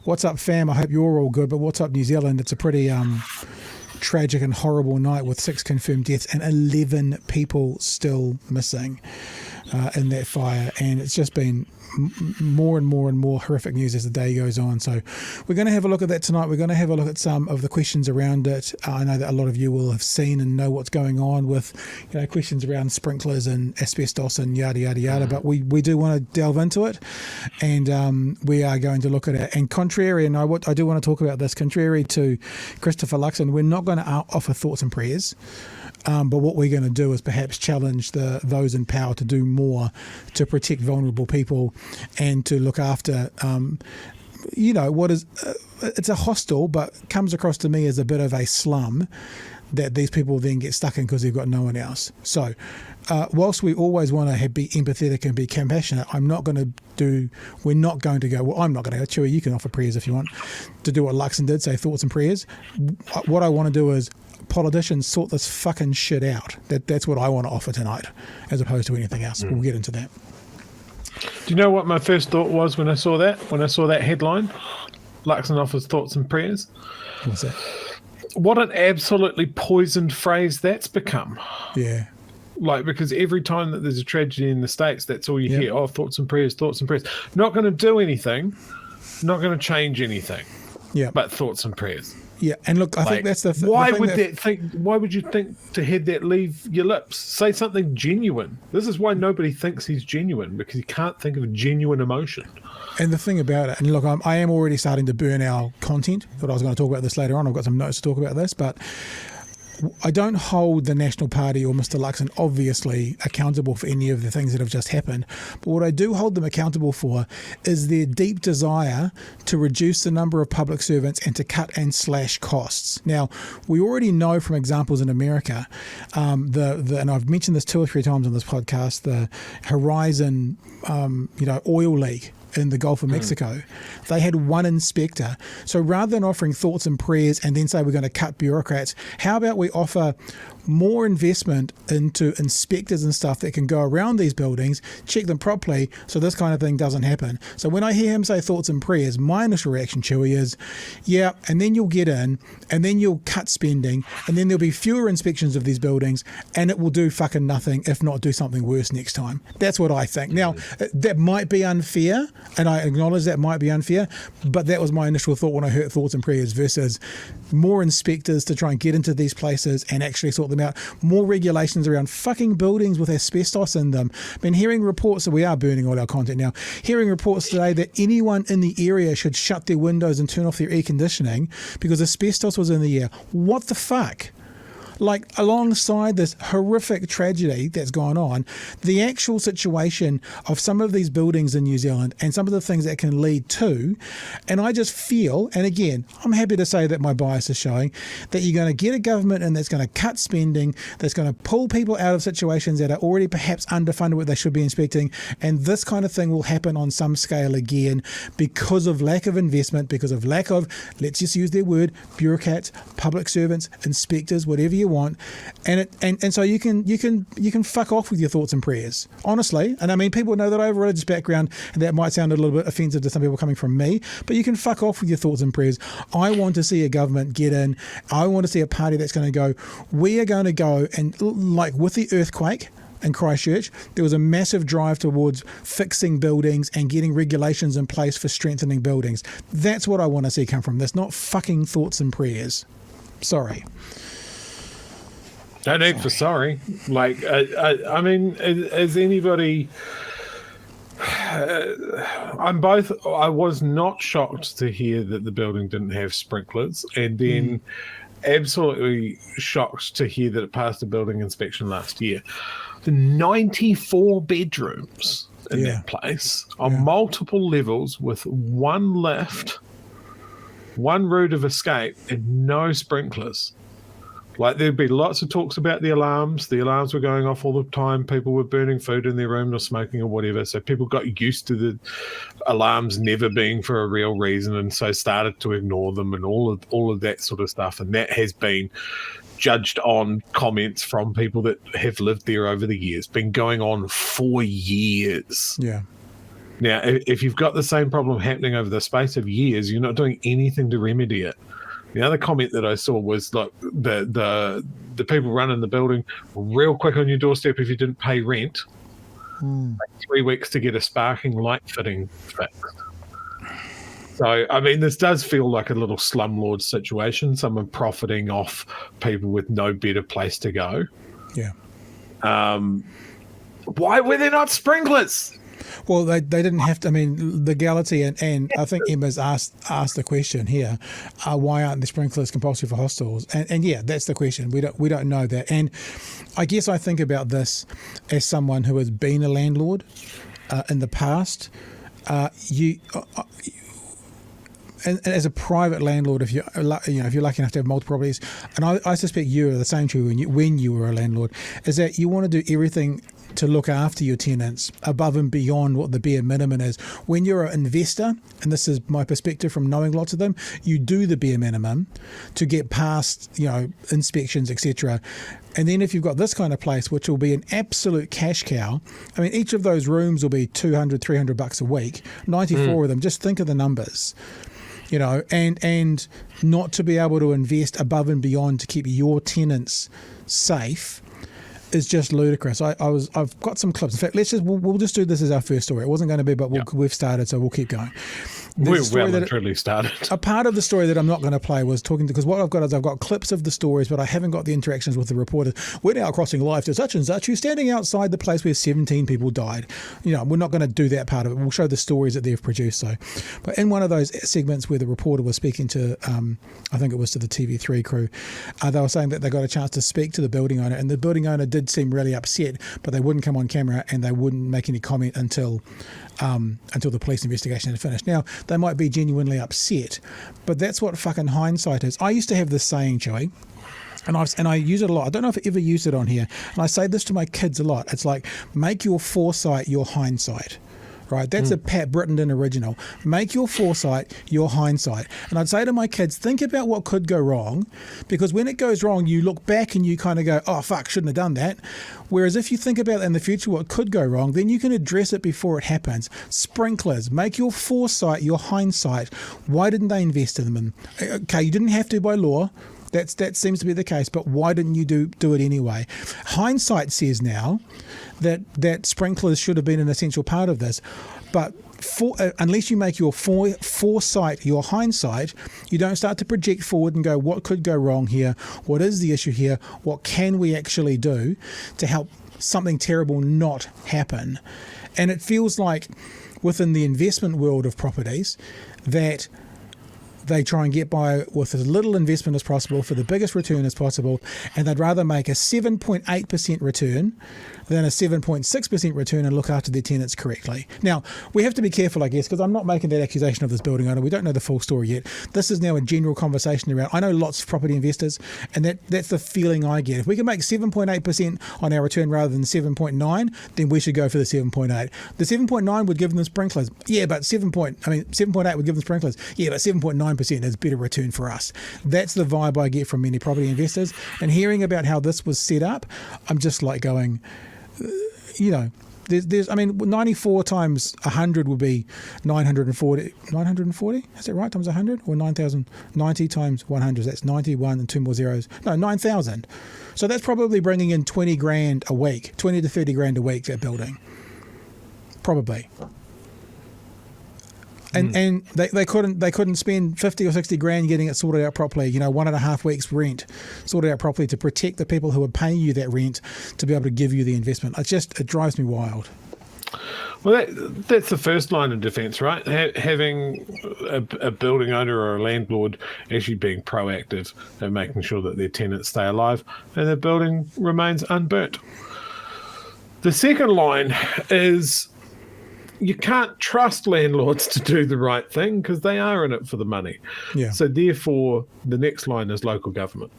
What's up, fam? I hope you're all good. But what's up, New Zealand? It's a pretty tragic and horrible night with 6 confirmed deaths and 11 people still missing in that fire. And it's just been more and more horrific news as the day goes on. So we're going to have a look at that tonight. We're going to have a look at some of the questions around it. I know that a lot of you will have seen and know what's going on with, questions around sprinklers and asbestos and yada yada yada. But we do want to delve into it, and we are going to look at it. And contrary, and I do want to talk about this, contrary to Christopher Luxon, we're not going to offer thoughts and prayers. But what we're going to do is perhaps challenge those in power to do more to protect vulnerable people and to look after, what is, it's a hostel, but comes across to me as a bit of a slum that these people then get stuck in because they've got no one else. So whilst we always want to be empathetic and be compassionate, we're not going to go, Chewy, you can offer prayers if you want, to do what Luxon did, say thoughts and prayers. What I want to do is politicians sort this fucking shit out. That's what I want to offer tonight, as opposed to anything else. We'll get into that. Do you know what my first thought was when I saw that? When I saw that headline, Luxon offers thoughts and prayers. What's that? What an absolutely poisoned phrase that's become. Yeah. Because every time that there's a tragedy in the States, that's all you hear. Oh, thoughts and prayers, thoughts and prayers. Not going to do anything, not going to change anything. Yeah. But thoughts and prayers. Yeah, and look, I think that's the why would you think to have that leave your lips? Say something genuine. This is why nobody thinks he's genuine, because he can't think of a genuine emotion. And the thing about it, and look, I am already starting to burn our content. Thought I was going to talk about this later on. I've got some notes to talk about this, but I don't hold the National Party or Mr. Luxon obviously accountable for any of the things that have just happened. But what I do hold them accountable for is their deep desire to reduce the number of public servants and to cut and slash costs. Now, we already know from examples in America, and I've mentioned this 2 or 3 times on this podcast, the Horizon, oil leak in the Gulf of Mexico. They had 1 inspector. So rather than offering thoughts and prayers and then say we're going to cut bureaucrats, how about we offer more investment into inspectors and stuff that can go around these buildings, check them properly so this kind of thing doesn't happen. So when I hear him say thoughts and prayers, my initial reaction, Chewy, is, yeah, and then you'll get in, and then you'll cut spending, and then there'll be fewer inspections of these buildings, and it will do fucking nothing, if not do something worse next time. That's what I think. Now, that might be unfair, and I acknowledge that might be unfair, but that was my initial thought when I heard thoughts and prayers versus more inspectors to try and get into these places and actually sort them out. More regulations around fucking buildings with asbestos in them. I've been hearing reports that we are burning all our content now. Hearing reports today that anyone in the area should shut their windows and turn off their air conditioning because asbestos was in the air. What the fuck? Alongside this horrific tragedy that's gone on, the actual situation of some of these buildings in New Zealand and some of the things that can lead to, and I just feel, and again, I'm happy to say that my bias is showing, that you're going to get a government in that's going to cut spending, that's going to pull people out of situations that are already perhaps underfunded what they should be inspecting, and this kind of thing will happen on some scale again because of lack of investment, because of lack of, let's just use their word, bureaucrats, public servants, inspectors, whatever you want, and so you can fuck off with your thoughts and prayers, honestly. And I mean, people know that I have a religious background, and that might sound a little bit offensive to some people coming from me, but you can fuck off with your thoughts and prayers. I want to see a government get in. I want to see a party that's going to go, we are going to go, and like with the earthquake in Christchurch, there was a massive drive towards fixing buildings and getting regulations in place for strengthening buildings. That's what I want to see come from this, not fucking thoughts and prayers. Sorry. No need for sorry. I mean, as anybody, I was not shocked to hear that the building didn't have sprinklers, and then absolutely shocked to hear that it passed a building inspection last year. The 94 bedrooms in that place on multiple levels with 1 lift, 1 route of escape, and no sprinklers. There'd be lots of talks about the alarms. The alarms were going off all the time. People were burning food in their room or smoking or whatever. So people got used to the alarms never being for a real reason, and so started to ignore them and all of that sort of stuff. And that has been judged on comments from people that have lived there over the years. Been going on for years. Yeah. Now, if you've got the same problem happening over the space of years, you're not doing anything to remedy it. The other comment that I saw was like the people running the building real quick on your doorstep if you didn't pay rent. Like 3 weeks to get a sparking light fitting fixed. So, I mean, this does feel like a little slumlord situation, someone profiting off people with no better place to go. Yeah. Why were there not sprinklers? Well, they didn't have to. I mean, legality, and I think Emma's asked the question here: why aren't the sprinklers compulsory for hostels? And yeah, that's the question. We don't know that. And I guess I think about this as someone who has been a landlord in the past. And as a private landlord, if you're lucky enough to have multiple properties, and I suspect you are the same true when you were a landlord, is that you want to do everything to look after your tenants above and beyond what the bare minimum is. When you're an investor, and this is my perspective from knowing lots of them, you do the bare minimum to get past, inspections, etc. And then if you've got this kind of place, which will be an absolute cash cow, I mean, each of those rooms will be $200, $300 a week, 94 of them. Just think of the numbers. And not to be able to invest above and beyond to keep your tenants safe is just ludicrous. I've got some clips. In fact, we'll just do this as our first story. It wasn't going to be, but we've started, so we'll keep going. We've literally started. A part of the story that I'm not going to play was talking to, because what I've got is I've got clips of the stories, but I haven't got the interactions with the reporters. We're now crossing live to such and such. You're standing outside the place where 17 people died. We're not going to do that part of it. We'll show the stories that they've produced. So, but in one of those segments where the reporter was speaking to, I think it was to the TV3 crew, they were saying that they got a chance to speak to the building owner, and the building owner did seem really upset, but they wouldn't come on camera and they wouldn't make any comment until the police investigation had finished. Now, they might be genuinely upset, but that's what fucking hindsight is. I used to have this saying, Joey, and I use it a lot. I don't know if I ever used it on here, and I say this to my kids a lot. It's like, make your foresight your hindsight. Right, that's a Pat Brittenden original. Make your foresight your hindsight. And I'd say to my kids, think about what could go wrong, because when it goes wrong, you look back and you kind of go, oh, fuck, shouldn't have done that. Whereas if you think about in the future what could go wrong, then you can address it before it happens. Sprinklers, make your foresight your hindsight. Why didn't they invest in them? Okay, you didn't have to by law. That seems to be the case, but why didn't you do it anyway? Hindsight says now that sprinklers should have been an essential part of this, but unless you make your foresight your hindsight, you don't start to project forward and go, what could go wrong here? What is the issue here? What can we actually do to help something terrible not happen? And it feels like within the investment world of properties that they try and get by with as little investment as possible for the biggest return as possible, and they'd rather make a 7.8% return than a 7.6% return and look after their tenants correctly. Now, we have to be careful, I guess, because I'm not making that accusation of this building owner. We don't know the full story yet. This is now a general conversation around, I know lots of property investors, and that's the feeling I get. If we can make 7.8% on our return rather than 7.9, then we should go for the 7.8. The 7.9 would give them sprinklers. Yeah, but 7.8 would give them sprinklers. Yeah, but 7.9% is better return for us. That's the vibe I get from many property investors. And hearing about how this was set up, I'm just like going, there's 94 times 100 would be 940. 940? Is that right? Times 100? Or 9,000? 90 times 100. That's 91 and two more zeros. No, 9,000. So that's probably bringing in 20 grand a week, 20 to 30 grand a week, that building. Probably. And they couldn't spend 50 or 60 grand getting it sorted out properly, 1.5 weeks rent sorted out properly to protect the people who are paying you that rent to be able to give you the investment. It drives me wild. Well, that's the first line of defence, right? Having a building owner or a landlord actually being proactive and making sure that their tenants stay alive and the building remains unburnt. The second line is, you can't trust landlords to do the right thing because they are in it for the money. Yeah. So therefore, the next line is local government.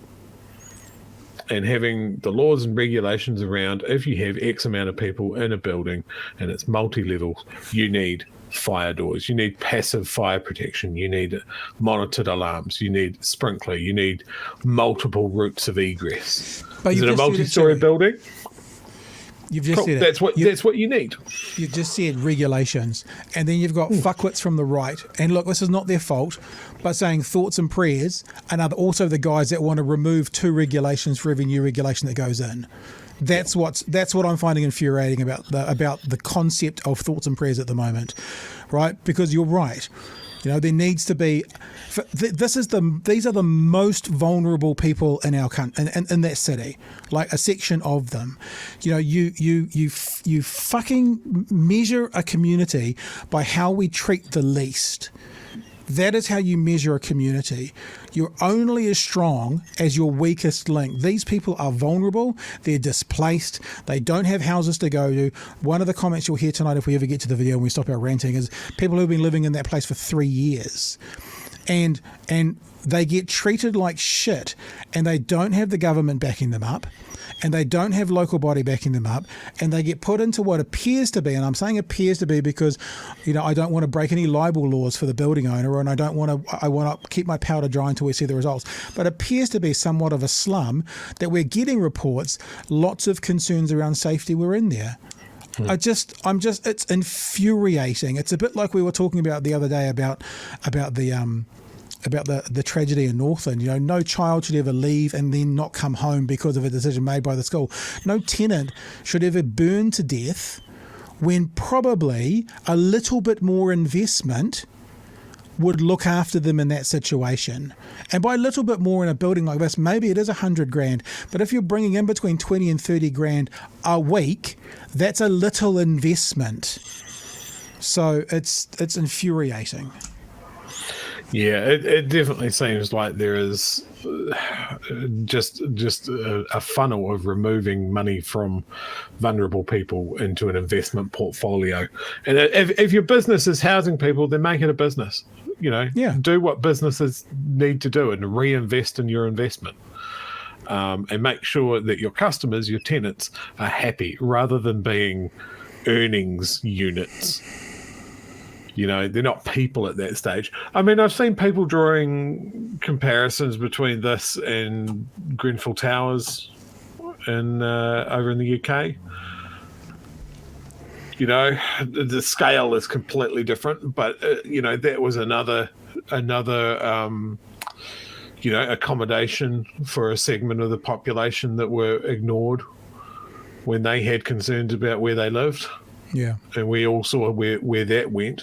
And having the laws and regulations around, if you have X amount of people in a building and it's multi-level, you need fire doors, you need passive fire protection, you need monitored alarms, you need sprinkler, you need multiple routes of egress. Is it a multi-story building? You've just Cool. said it. That's what you need. You've just said regulations, and then you've got fuckwits from the right. And look, this is not their fault, but saying thoughts and prayers, and are also the guys that want to remove 2 regulations for every new regulation that goes in. That's what I'm finding infuriating about the concept of thoughts and prayers at the moment, right? Because you're right. There needs to be. These are the most vulnerable people in our country, in that city, like a section of them. You fucking measure a community by how we treat the least. That is how you measure a community. You're only as strong as your weakest link. These people are vulnerable. They're displaced. They don't have houses to go to. One of the comments you'll hear tonight, if we ever get to the video and we stop our ranting, is people who've been living in that place for 3 years. And they get treated like shit, and they don't have the government backing them up, and they don't have local body backing them up, and they get put into what appears to be, and I'm saying appears to be because, I don't want to break any libel laws for the building owner, and I want to keep my powder dry until we see the results, but appears to be somewhat of a slum that we're getting reports, lots of concerns around safety were in there. It's infuriating. It's a bit like we were talking about the other day about the tragedy in Northland. No child should ever leave and then not come home because of a decision made by the school. No tenant should ever burn to death when probably a little bit more investment would look after them in that situation. And by a little bit more in a building like this, maybe it is $100,000, but if you're bringing in between 20 and 30 grand a week, that's a little investment. So it's infuriating. Yeah, it definitely seems like there is just a funnel of removing money from vulnerable people into an investment portfolio. And if your business is housing people, then make it a business. Do what businesses need to do and reinvest in your investment. And make sure that your customers, your tenants, are happy rather than being earnings units. They're not people at that stage. I mean, I've seen people drawing comparisons between this and Grenfell Towers over in the UK. The scale is completely different, but that was another accommodation for a segment of the population that were ignored when they had concerns about where they lived. Yeah, and we all saw where that went.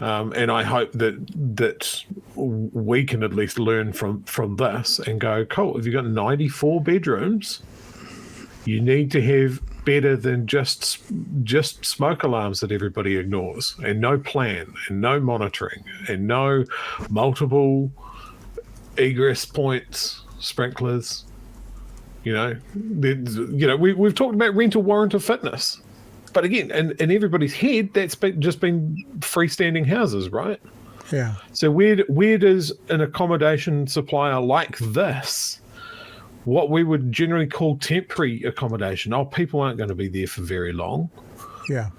And I hope that we can at least learn from this and go, cool, if you've got 94 bedrooms, you need to have better than just smoke alarms that everybody ignores, and no plan, and no monitoring, and no multiple egress points, sprinklers. We've talked about rental warrant of fitness. But again, in everybody's head, that's just been freestanding houses, right? Yeah. So where does an accommodation supplier like this, what we would generally call temporary accommodation, people aren't going to be there for very long. Yeah.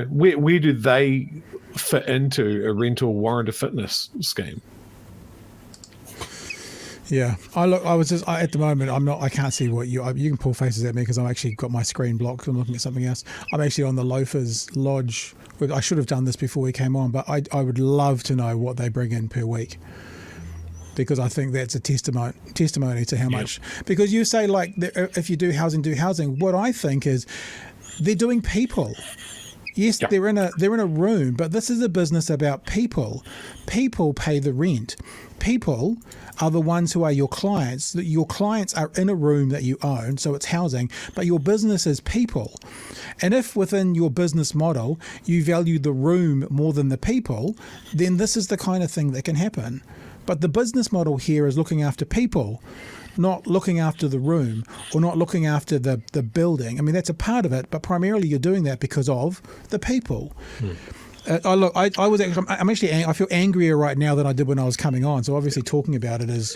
Where do they fit into a rental warrant of fitness scheme? Yeah, at the moment, I can't see what you can pull faces at me because I've actually got my screen blocked. I'm looking at something else. I'm actually on the Loafers Lodge. I should have done this before we came on, but I would love to know what they bring in per week, because I think that's a testimony to how much, because you say like, if you do housing. What I think is they're doing people. Yes, yep. They're in a room, but this is a business about people. People pay the rent. People are the ones who are your clients. Your clients are in a room that you own, so it's housing, but your business is people. And if within your business model you value the room more than the people, then this is the kind of thing that can happen. But the business model here is looking after people, not looking after the room or not looking after the building. I mean, that's a part of it, but primarily you're doing that because of the people. I feel angrier right now than I did when I was coming on. So obviously talking about it has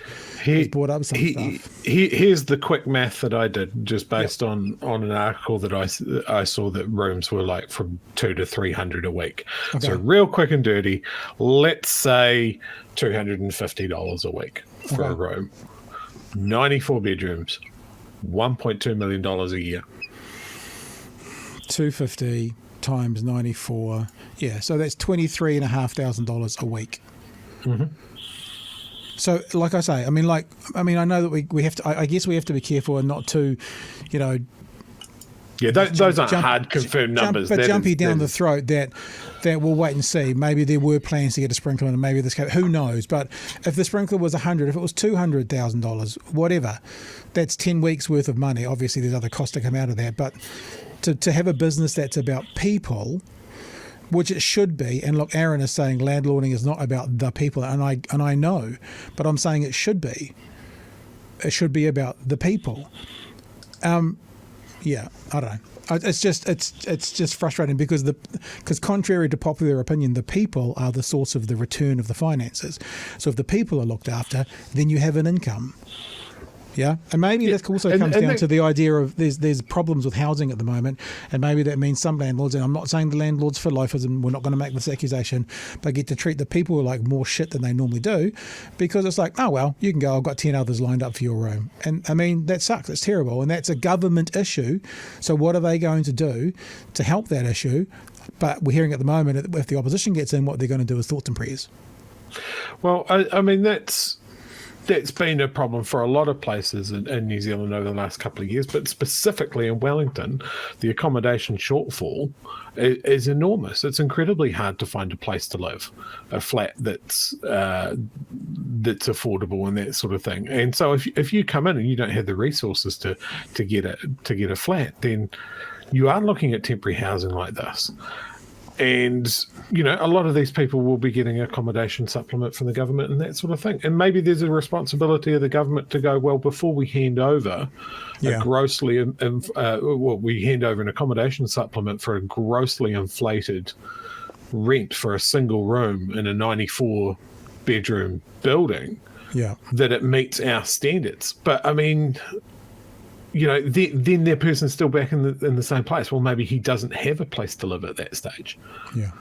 brought up some stuff. Here's the quick math that I did, just based on an article that I saw that rooms were like from $200 to $300 a week. Okay. So real quick and dirty, let's say $250 a week for a room. 94 bedrooms, $1.2 million a year. $250 times 94. Yeah, so that's $23,500 a week. Mm-hmm. So, like I say, I know that we have to. I guess we have to be careful and not to, Yeah, those aren't hard confirmed numbers. But jumpy down the throat that we'll wait and see. Maybe there were plans to get a sprinkler, and maybe this. Who knows? But if the sprinkler was $100, if it was $200,000, whatever, that's 10 weeks worth of money. Obviously, there's other costs to come out of that. But to have a business that's about people, which it should be, and look, Aaron is saying landlording is not about the people, and I know, but I'm saying it should be. It should be about the people. Yeah, I don't know. It's just frustrating because contrary to popular opinion, the people are the source of the return of the finances. So if the people are looked after, then you have an income. Yeah, and maybe that also comes down to the idea of there's problems with housing at the moment, and maybe that means some landlords, and I'm not saying the landlords for loafers, and we're not going to make this accusation, but get to treat the people like more shit than they normally do, because it's like, oh well, you can go, I've got 10 others lined up for your room, and I mean that sucks, it's terrible, and that's a government issue. So what are they going to do to help that issue? But we're hearing at the moment, if the opposition gets in, what they're going to do is thoughts and prayers. Well, I mean that's been a problem for a lot of places in New Zealand over the last couple of years, but specifically in Wellington, the accommodation shortfall is enormous. It's incredibly hard to find a place to live, a flat that's affordable and that sort of thing. And so if you come in and you don't have the resources to get a flat, then you are looking at temporary housing like this. And, a lot of these people will be getting accommodation supplement from the government and that sort of thing. And maybe there's a responsibility of the government to go, well, before we hand over we hand over an accommodation supplement for a grossly inflated rent for a single room in a 94-bedroom building, that it meets our standards. But, I mean, then that person's still back in the same place. Well, maybe he doesn't have a place to live at that stage. Yeah.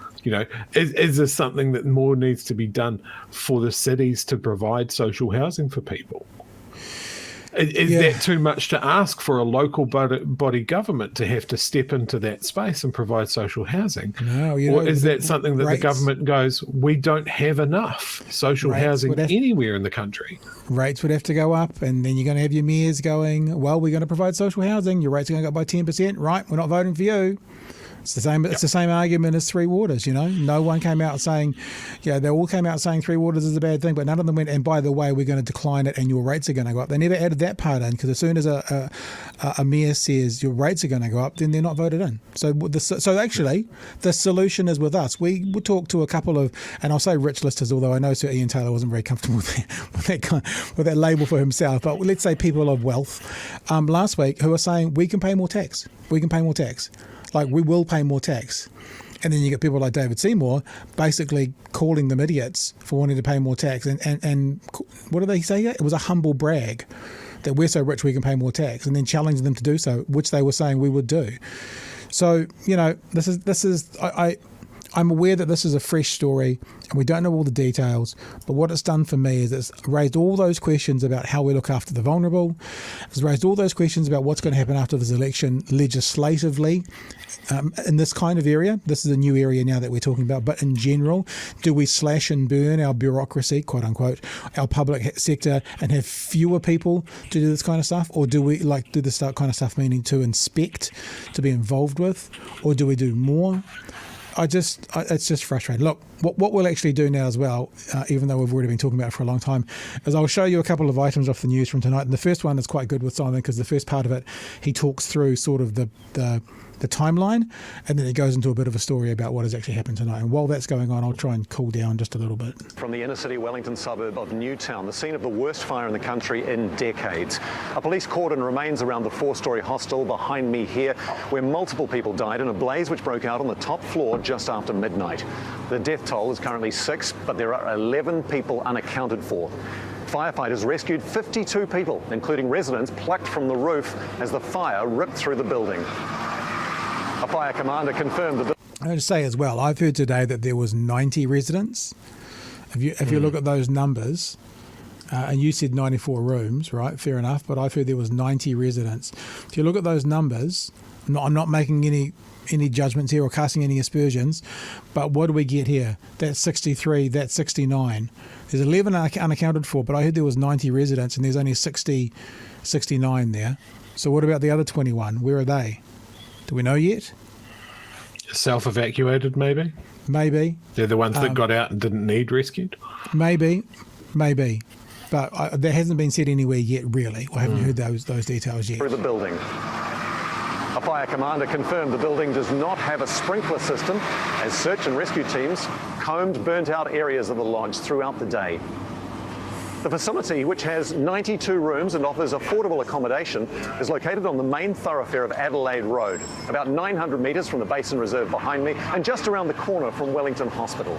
Is this something that more needs to be done for the cities to provide social housing for people? Is that too much to ask for a local body government to have to step into that space and provide social housing? No, or is that something that the government goes, we don't have enough social housing anywhere in the country? Rates would have to go up, and then you're going to have your mayors going, well, we're going to provide social housing. Your rates are going to go up by 10%. Right, we're not voting for you. It's the same. It's the same argument as Three Waters. No one came out saying, they all came out saying Three Waters is a bad thing, but none of them went, and by the way, we're going to decline it, and your rates are going to go up. They never added that part in, because as soon as a mayor says your rates are going to go up, then they're not voted in. So actually, the solution is with us. We will talk to a couple of, and I'll say rich listers, although I know Sir Ian Taylor wasn't very comfortable with that label for himself. But let's say people of wealth last week who are saying we can pay more tax. We can pay more tax. Like, we will pay more tax. And then you get people like David Seymour basically calling them idiots for wanting to pay more tax. And what did they say? It was a humble brag that we're so rich we can pay more tax, and then challenging them to do so, which they were saying we would do. So, this is I'm aware that this is a fresh story and we don't know all the details, but what it's done for me is it's raised all those questions about how we look after the vulnerable. It's raised all those questions about what's going to happen after this election legislatively in this kind of area. This is a new area now that we're talking about, but in general, do we slash and burn our bureaucracy, quote unquote, our public sector, and have fewer people to do this kind of stuff? Or do we do this kind of stuff, meaning to inspect, to be involved with, or do we do more? It's just frustrating. Look, what we'll actually do now as well, even though we've already been talking about it for a long time, is I'll show you a couple of items off the news from tonight. And the first one is quite good with Simon, because the first part of it, he talks through sort of the timeline, and then it goes into a bit of a story about what has actually happened tonight. And while that's going on, I'll try and cool down just a little bit. From the inner city Wellington suburb of Newtown, the scene of the worst fire in the country in decades. A police cordon remains around the 4-storey hostel behind me here, where multiple people died in a blaze which broke out on the top floor just after midnight. The death toll is currently 6, but there are 11 people unaccounted for. Firefighters rescued 52 people, including residents plucked from the roof as the fire ripped through the building. A fire commander confirmed that. I have to say as well, I've heard today that there was 90 residents. If you look at those numbers, and you said 94 rooms, right? Fair enough, but I've heard there was 90 residents. If you look at those numbers, I'm not making any judgments here or casting any aspersions, but what do we get here? That's 63, that's 69. There's 11 unaccounted for, but I heard there was 90 residents and there's only 69 there. So what about the other 21? Where are they? Do we know yet? Self-evacuated, maybe? Maybe. They're the ones that got out and didn't need rescued? Maybe. But that hasn't been said anywhere yet, really. I haven't heard those details yet. Through the building. A fire commander confirmed the building does not have a sprinkler system as search and rescue teams combed burnt-out areas of the lodge throughout the day. The facility, which has 92 rooms and offers affordable accommodation, is located on the main thoroughfare of Adelaide Road, about 900 metres from the Basin Reserve behind me and just around the corner from Wellington Hospital.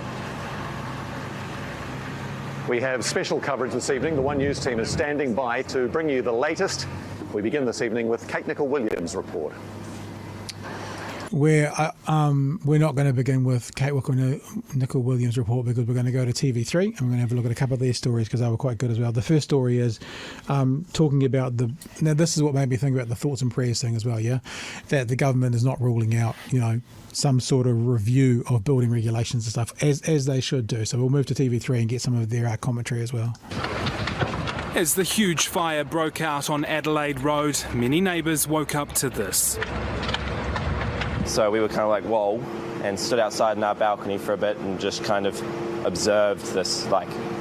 We have special coverage this evening. The One News team is standing by to bring you the latest. We begin this evening with Kate Nicol-Williams' report. We're not going to begin with Kate Nicol-Williams' report because we're going to go to TV3 and we're going to have a look at a couple of their stories because they were quite good as well. The first story is talking about now this is what made me think about the thoughts and prayers thing as well, yeah? That the government is not ruling out, some sort of review of building regulations and stuff, as they should do. So we'll move to TV3 and get some of their commentary as well. As the huge fire broke out on Adelaide Road, many neighbours woke up to this. So we were kind of like, whoa, and stood outside in our balcony for a bit and just kind of observed this,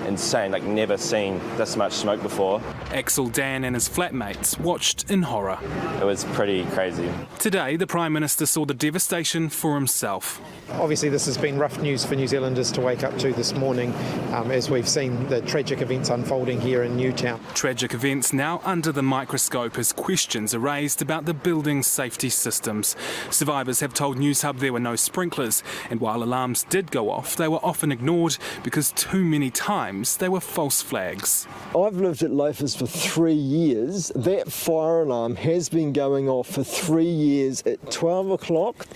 insane, never seen this much smoke before. Axel Dan and his flatmates watched in horror. It was pretty crazy. Today, the Prime Minister saw the devastation for himself. Obviously, this has been rough news for New Zealanders to wake up to this morning as we've seen the tragic events unfolding here in Newtown. Tragic events now under the microscope as questions are raised about the building's safety systems. Survivors have told News Hub there were no sprinklers, and while alarms did go off, they were often ignored because too many times they were false flags. I've lived at Loafers for 3 years. That fire alarm has been going off for 3 years at 12 o'clock,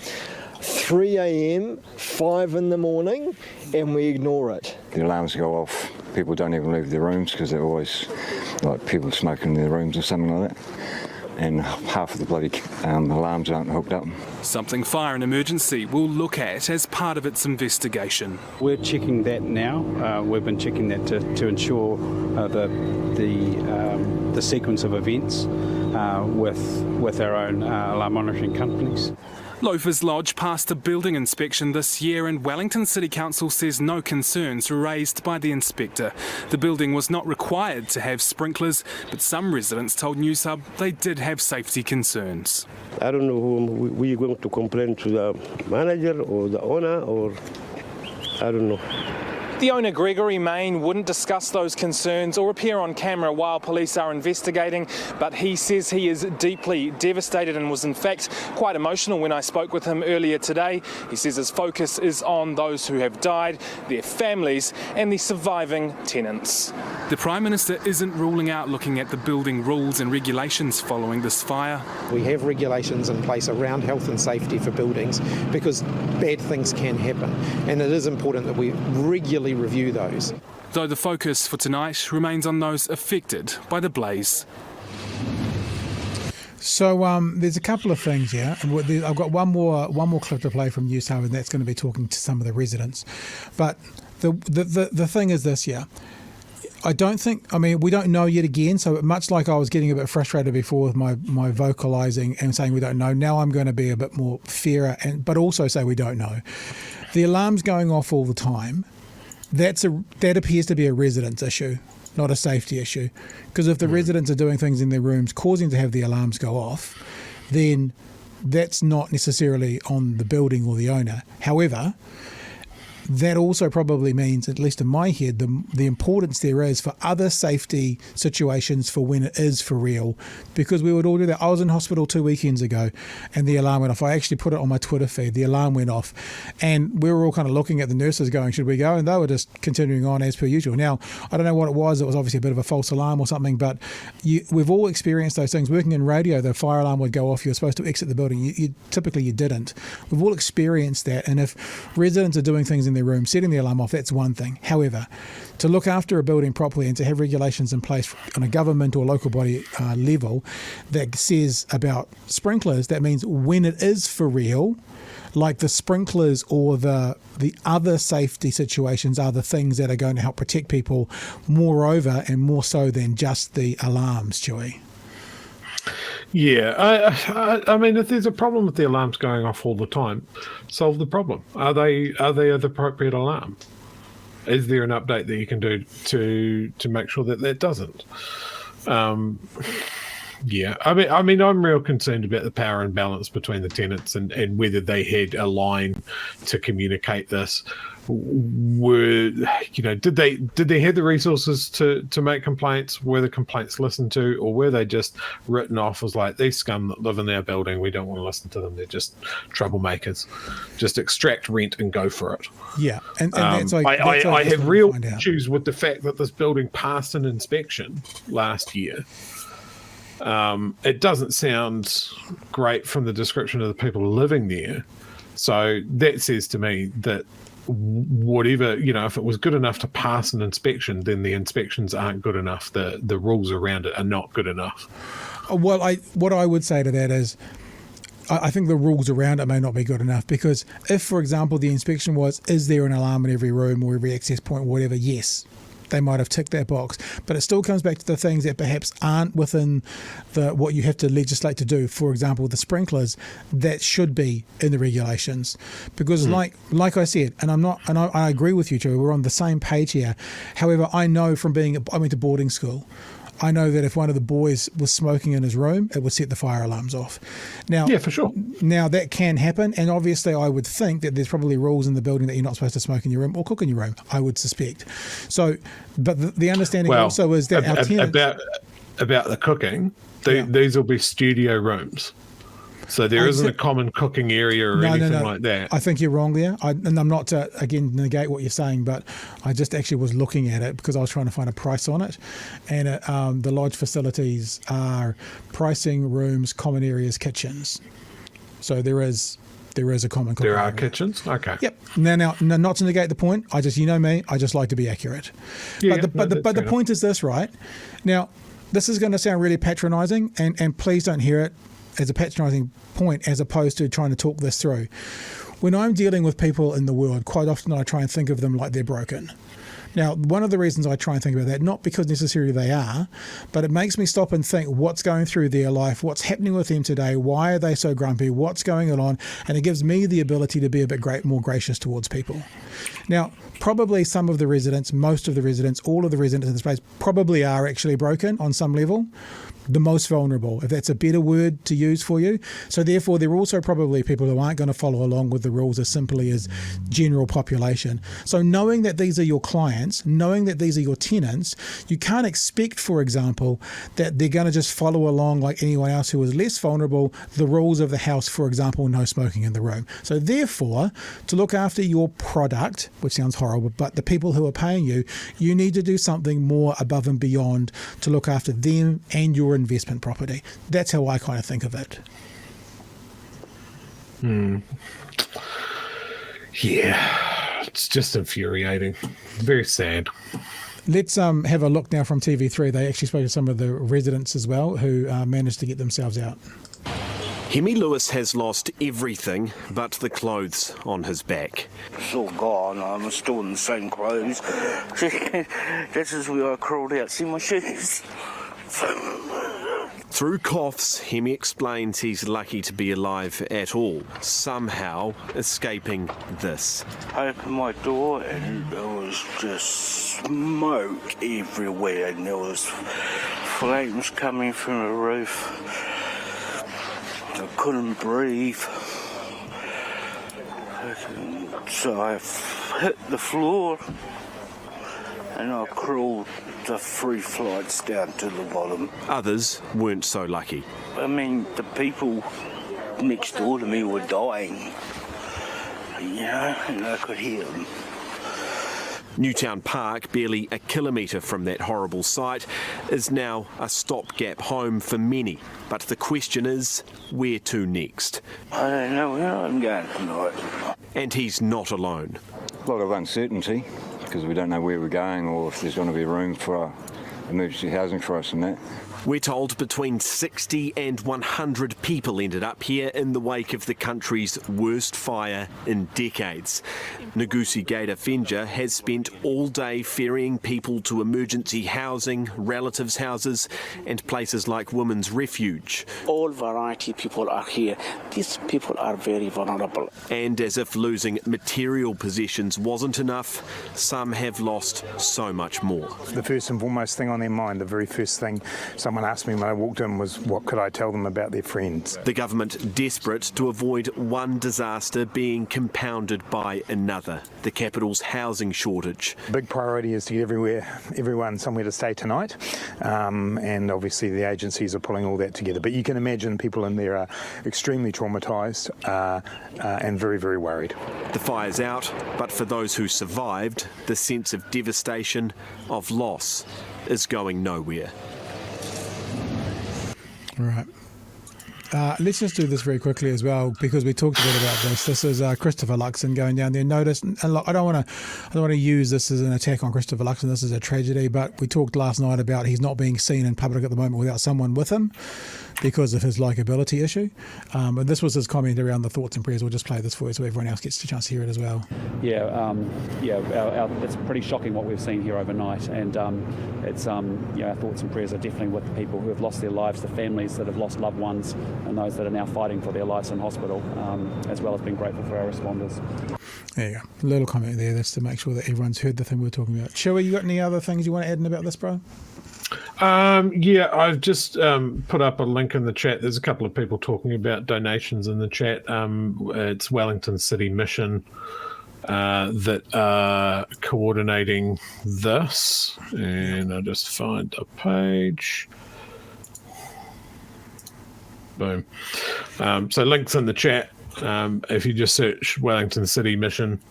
3 a.m, 5 in the morning, and we ignore it. The alarms go off, people don't even leave their rooms because they're always people smoking in their rooms or something like that. And half of the bloody alarms aren't hooked up. Something Fire and Emergency will look at as part of its investigation. We're checking that now. We've been checking that to ensure the sequence of events with our own alarm monitoring companies. Loafers Lodge passed a building inspection this year and Wellington City Council says no concerns were raised by the inspector. The building was not required to have sprinklers, but some residents told News Hub they did have safety concerns. I don't know whom we're going to complain to, the manager or the owner, or I don't know. The owner, Gregory Main, wouldn't discuss those concerns or appear on camera while police are investigating, but he says he is deeply devastated and was in fact quite emotional when I spoke with him earlier today. He says his focus is on those who have died, their families and the surviving tenants. The Prime Minister isn't ruling out looking at the building rules and regulations following this fire. We have regulations in place around health and safety for buildings because bad things can happen, and it is important that we regularly review those. Though the focus for tonight remains on those affected by the blaze. So there's a couple of things here. I've got one more clip to play from News Hub, and that's going to be talking to some of the residents. But the thing is this, yeah. we don't know yet again, so much like I was getting a bit frustrated before with my vocalising and saying we don't know, now I'm going to be a bit more fairer, but also say we don't know. The alarm's going off all the time. That appears to be a residents issue, not a safety issue. Because if the residents are doing things in their rooms causing to have the alarms go off, then that's not necessarily on the building or the owner. However, that also probably means, at least in my head, the importance there is for other safety situations for when it is for real, because we would all do that. I was in hospital 2 weekends ago and the alarm went off. I actually put it on my Twitter feed. The alarm went off and we were all kind of looking at the nurses going, should we go? And they were just continuing on as per usual. Now, I don't know what it was. It was obviously a bit of a false alarm or something, but we've all experienced those things. Working in radio, the fire alarm would go off. You were supposed to exit the building. Typically you didn't. We've all experienced that. And if residents are doing things in in their room, setting the alarm off, that's one thing. However, to look after a building properly and to have regulations in place on a government or local body level that says about sprinklers, that means when it is for real, like the sprinklers or the other safety situations are the things that are going to help protect people moreover and more so than just the alarms, Chewy. Yeah, I mean, if there's a problem with the alarms going off all the time, solve the problem. Are they the appropriate alarm? Is there an update that you can do to make sure that doesn't? Yeah, I mean, I'm real concerned about the power imbalance between the tenants and whether they had a line to communicate this. Did they have the resources to make complaints? Were the complaints listened to, or were they just written off as like, these scum that live in our building, we don't want to listen to them, they're just troublemakers, just extract rent and go for it? Yeah, and that's like, I have real issues with the fact that this building passed an inspection last year. It doesn't sound great from the description of the people living there. So that says to me that whatever, if it was good enough to pass an inspection, then the inspections aren't good enough. The rules around it are not good enough. Well, what I would say to that is, I think the rules around it may not be good enough, because if, for example, the inspection was, is there an alarm in every room or every access point, whatever, yes, they might have ticked that box, but it still comes back to the things that perhaps aren't within what you have to legislate to do. For example, the sprinklers, that should be in the regulations, because like I said, and I agree with you, Joe, we're on the same page here. However, I know from I went to boarding school, I know that if one of the boys was smoking in his room, it would set the fire alarms off. Now, yeah, for sure. Now that can happen, and obviously I would think that there's probably rules in the building that you're not supposed to smoke in your room or cook in your room, I would suspect. So, but the understanding also is that our tenants... About the cooking, these will be studio rooms. So there isn't a common cooking area or anything like that. I think you're wrong there. And I'm not to, again, negate what you're saying, but I just actually was looking at it because I was trying to find a price on it. And the lodge facilities are pricing, rooms, common areas, kitchens. So there is a common cooking area. Kitchens? Okay. Yep. Now, not to negate the point, I just like to be accurate. Yeah, but the point is this, right? Now, this is going to sound really patronising, and please don't hear it as a patronising point as opposed to trying to talk this through. When I'm dealing with people in the world, quite often I try and think of them like they're broken. Now, one of the reasons I try and think about that, not because necessarily they are, but it makes me stop and think what's going through their life, what's happening with them today, why are they so grumpy, what's going on, and it gives me the ability to be a bit more gracious towards people. Now, probably some of the residents, most of the residents, all of the residents in this place probably are actually broken on some level, the most vulnerable, if that's a better word to use for you. So therefore, there are also probably people who aren't going to follow along with the rules as simply as general population. So knowing that these are your clients, knowing that these are your tenants, you can't expect, for example, that they're going to just follow along like anyone else who is less vulnerable, the rules of the house, for example, no smoking in the room. So therefore, to look after your product, which sounds horrible, but the people who are paying you, you need to do something more above and beyond to look after them and your investment property. That's how I kind of think of it. Yeah, it's just infuriating. Very sad. Let's have a look now from TV3. They actually spoke to some of the residents as well who managed to get themselves out. Hemi Lewis has lost everything but the clothes on his back. It's all gone. I'm still in the same clothes. This is where I crawled out. See my shoes? Through coughs, Hemi explains he's lucky to be alive at all, somehow escaping this. I opened my door and there was just smoke everywhere and there was flames coming from the roof. I couldn't breathe. So I hit the floor and I crawled the 3 flights down to the bottom. Others weren't so lucky. I mean, the people next door to me were dying, and I could hear them. Newtown Park, barely a kilometre from that horrible site, is now a stopgap home for many. But the question is, where to next? I don't know where I'm going tonight. And he's not alone. A lot of uncertainty because we don't know where we're going or if there's going to be room for emergency housing for us and that. We're told between 60 and 100 people ended up here in the wake of the country's worst fire in decades. Ngusi Gaita Fenja has spent all day ferrying people to emergency housing, relatives' houses and places like Women's Refuge. All variety people are here. These people are very vulnerable. And as if losing material possessions wasn't enough, some have lost so much more. The first and foremost thing on their mind, the very first thing someone asked me when I walked in was, what could I tell them about their friends? The government desperate to avoid one disaster being compounded by another, the capital's housing shortage. Big priority is to get everyone somewhere to stay tonight, and obviously the agencies are pulling all that together. But you can imagine people in there are extremely traumatised and very, very worried. The fire's out, but for those who survived, the sense of devastation, of loss, is going nowhere. All right. Let's just do this very quickly as well, because we talked a bit about this. This is Christopher Luxon going down there. Notice, and look, I don't want to use this as an attack on Christopher Luxon. This is a tragedy, but we talked last night about he's not being seen in public at the moment without someone with him because of his likability issue. And this was his comment around the thoughts and prayers. We'll just play this for you so everyone else gets a chance to hear it as well. It's pretty shocking what we've seen here overnight, and it's our thoughts and prayers are definitely with the people who have lost their lives, the families that have lost loved ones, and those that are now fighting for their lives in hospital, as well as being grateful for our responders. There you go. A little comment there. That's to make sure that everyone's heard the thing we're talking about. Chewy, you got any other things you want to add in about this, bro? I've just put up a link in the chat. There's a couple of people talking about donations in the chat. It's Wellington City Mission that are coordinating this. And I'll just find a page. Boom. So links in the chat. If you just search Wellington City Mission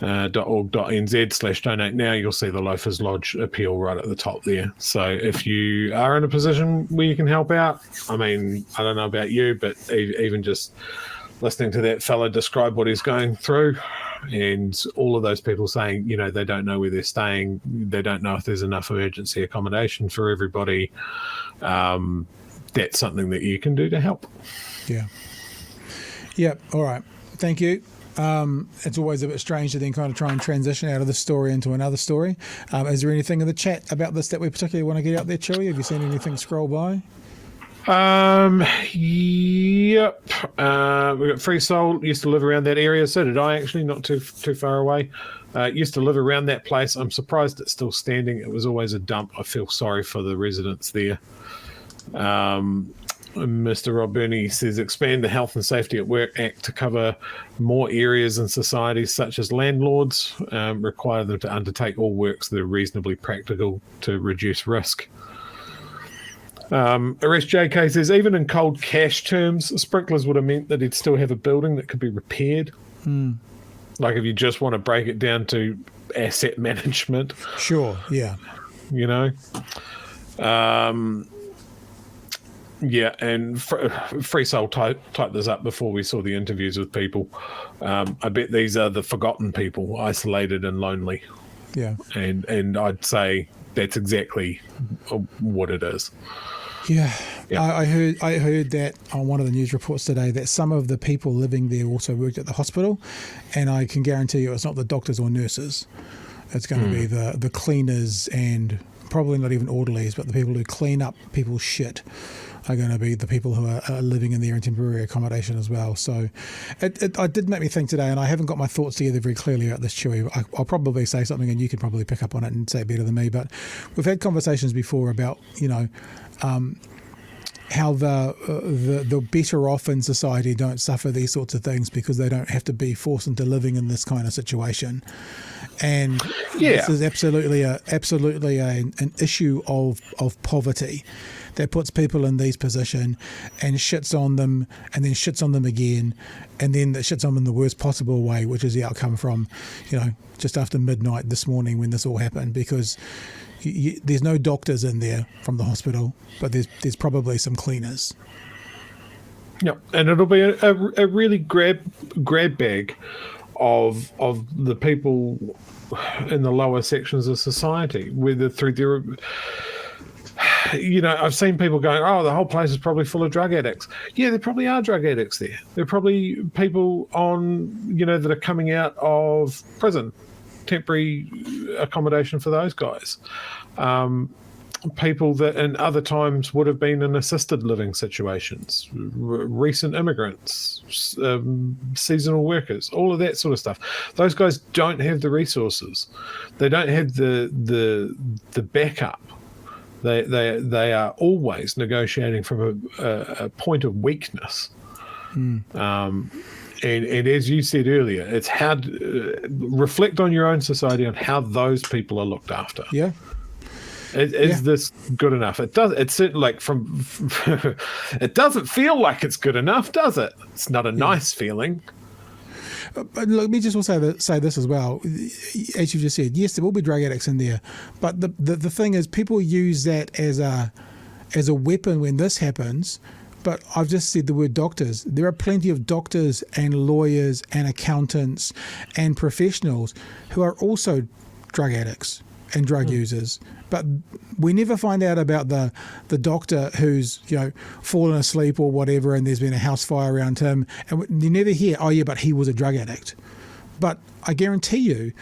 .org.nz/donate now, you'll see the Loafers Lodge appeal right at the top there. So if you are in a position where you can help out, I mean, I don't know about you, but even just listening to that fella describe what he's going through, and all of those people saying, they don't know where they're staying, they don't know if there's enough emergency accommodation for everybody, that's something that you can do to help. Yeah. All right. Thank you. It's always a bit strange to then kind of try and transition out of this story into another story. Is there anything in the chat about this that we particularly want to get out there, Chewy? Have you seen anything scroll by? Yep. We've got Free Soul, used to live around that area. So did I, actually, not too far away. Used to live around that place. I'm surprised it's still standing. It was always a dump. I feel sorry for the residents there. Mr. Rob Burney says, expand the Health and Safety at Work Act to cover more areas in society, such as landlords, require them to undertake all works that are reasonably practical to reduce risk. Arrest JK says, even in cold cash terms, sprinklers would have meant that he'd still have a building that could be repaired. Like if you just want to break it down to asset management. Sure, yeah. Yeah, and Free Soul typed this up before we saw the interviews with people. I bet these are the forgotten people, isolated and lonely. Yeah. And I'd say that's exactly what it is. Yeah. I heard that on one of the news reports today that some of the people living there also worked at the hospital, and I can guarantee you it's not the doctors or nurses. It's going to be the cleaners, and probably not even orderlies, but the people who clean up people's shit are going to be the people who are living in there in temporary accommodation as well. So it did make me think today, and I haven't got my thoughts together very clearly about this, Chewy. I'll probably say something and you can probably pick up on it and say it better than me, but we've had conversations before about, how the better off in society don't suffer these sorts of things because they don't have to be forced into living in this kind of situation. And this is absolutely an issue of poverty that puts people in these positions and shits on them and then shits on them again, and then that shits on them in the worst possible way, which is the outcome from, just after midnight this morning when this all happened, because there's no doctors in there from the hospital, but there's probably some cleaners. Yeah, and it'll be a really grab bag of the people in the lower sections of society, whether through their, I've seen people going, oh, the whole place is probably full of drug addicts. Yeah, there probably are drug addicts there. There are probably people on, that are coming out of prison, temporary accommodation for those guys. People that in other times would have been in assisted living situations, recent immigrants, seasonal workers, all of that sort of stuff. Those guys don't have the resources. They don't have the backup. They are always negotiating from a point of weakness. And as you said earlier, it's how reflect on your own society on how those people are looked after. Yeah. Is this good enough? It does. It's like it doesn't feel like it's good enough, does it? It's not a nice feeling. But let me just also say this as well. As you just said, yes, there will be drug addicts in there, but the thing is, people use that as a weapon when this happens. But I've just said the word doctors. There are plenty of doctors and lawyers and accountants and professionals who are also drug addicts and drug users. But we never find out about the doctor who's fallen asleep or whatever, and there's been a house fire around him, and you never hear, oh yeah, but he was a drug addict. But I guarantee you,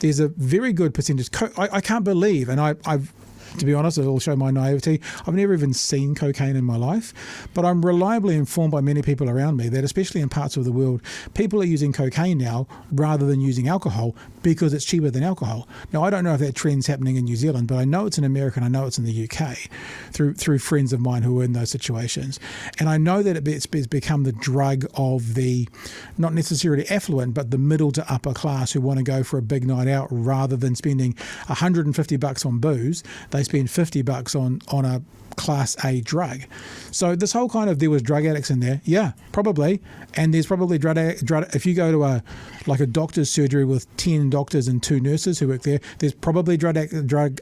there's a very good percentage. I can't believe, and I've to be honest, it'll show my naivety, I've never even seen cocaine in my life, but I'm reliably informed by many people around me that, especially in parts of the world, people are using cocaine now rather than using alcohol because it's cheaper than alcohol. Now, I don't know if that trend's happening in New Zealand, but I know it's in America and I know it's in the UK through friends of mine who are in those situations. And I know that it's become the drug of the, not necessarily affluent, but the middle to upper class who want to go for a big night out rather than spending $150 on booze. They spend $50 on a Class A drug. So this whole kind of, there was drug addicts in there, yeah, probably, and there's probably drug if you go to a doctor's surgery with 10 doctors and 2 nurses who work there, there's probably drug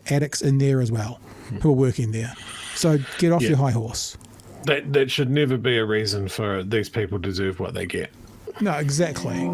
addicts in there as well who are working there. So get off your high horse. That should never be a reason for these people to deserve what they get. No, exactly.